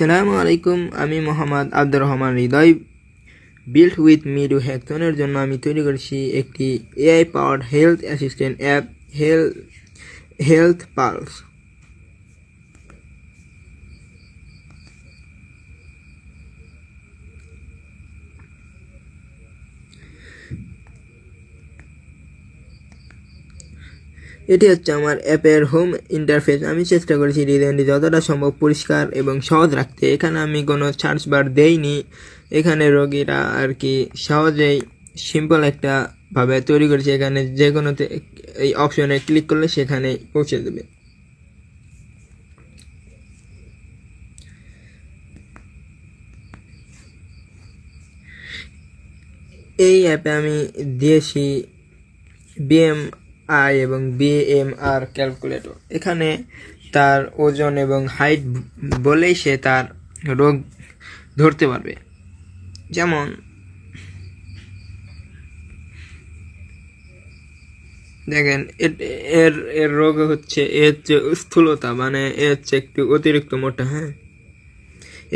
আসসালামু আলাইকুম। আমি মোহাম্মদ আব্দুর রহমান হৃদয়। বিল্ড উইথ মিডু হ্যাকাথনের জন্য আমি তৈরি করেছি একটি AI powered health assistant app health pulse. এটি হচ্ছে আমার অ্যাপের হোম ইন্টারফেস। আমি চেষ্টা করেছি ডিজাইনটি যতটা সম্ভব পরিষ্কার এবং সহজ রাখতে। এখানে আমি কোনো সার্চ বার দেইনি। এখানে রোগীরা আর কি সহজেই সিম্পল একটা ভাবে তৈরি করেছি। এখানে যে কোনো এই অপশনে ক্লিক করলে সেখানে পৌঁছে দেবে। এই অ্যাপে আমি দিয়েছি BMI এবং BMR ক্যালকুলেটর। এখানে তার ওজন এবং হাইট বলেই সে তার রোগ ধরতে পারবে। যেমন দেখেন এর এর রোগ হচ্ছে স্থূলতা, মানে এ হচ্ছে একটু অতিরিক্ত মোটা। হ্যাঁ,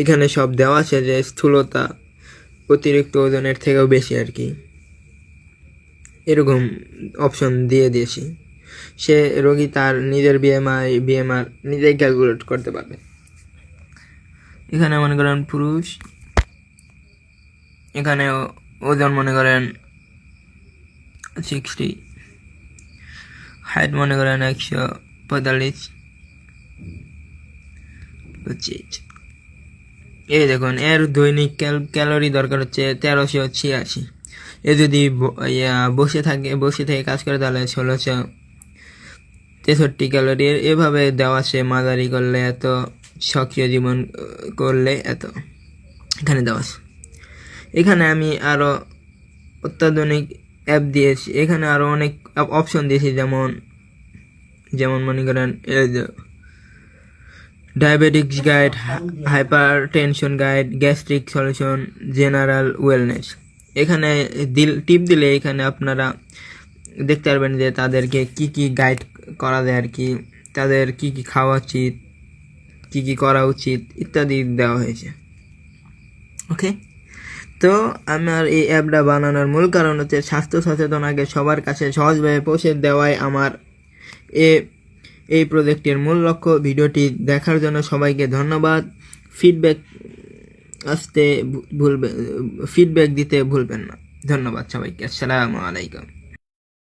এখানে সব দেওয়া আছে যে স্থূলতা অতিরিক্ত ওজনের থেকেও বেশি আর কি, এরকম অপশন দিয়ে দিয়েছি। সে রোগী তার নিজের BMR নিজেই ক্যালকুলেট করতে পারবে। এখানে মনে করেন পুরুষ, এখানে ওজন মনে করেন 60, হাইট মনে করেন 145। এই দেখুন, এর দৈনিক ক্যালোরি দরকার হচ্ছে 1386। এ যদি বসে থেকে কাজ করে তাহলে 1663 ক্যালোরি। এভাবে দেওয়া আছে, মাঝারি করলে এত, সক্রিয় জীবন করলে এত, এখানে দেওয়া আছে। এখানে আমি আরো অত্যাধুনিক অ্যাপ দিয়েছি। এখানে আরো অনেক অপশন দিয়েছি, যেমন মনে করেন diabetics guide, hyper tension guide, gastric solution, general wellness. এখানে টিপ দিলে এখানে আপনারা দেখতে পারবেন যে তাদেরকে কি গাইড করা যায় আর কি, তাদের কি খাওয়া উচিত, কি করা উচিত ইত্যাদি দেওয়া হয়েছে। ওকে, তো আমার এই অ্যাপটা বানানোর মূল কারণ হচ্ছে স্বাস্থ্য সচেতনাকে সবার কাছে সহজভাবে পৌঁছে দেওয়াই আমার এই প্রজেক্টের মূল লক্ষ্য। ভিডিওটি দেখার জন্য সবাইকে ধন্যবাদ। ফিডব্যাক দিতে ভুলবেন না। ধন্যবাদ সবাইকে। আসসালামু আলাইকুম।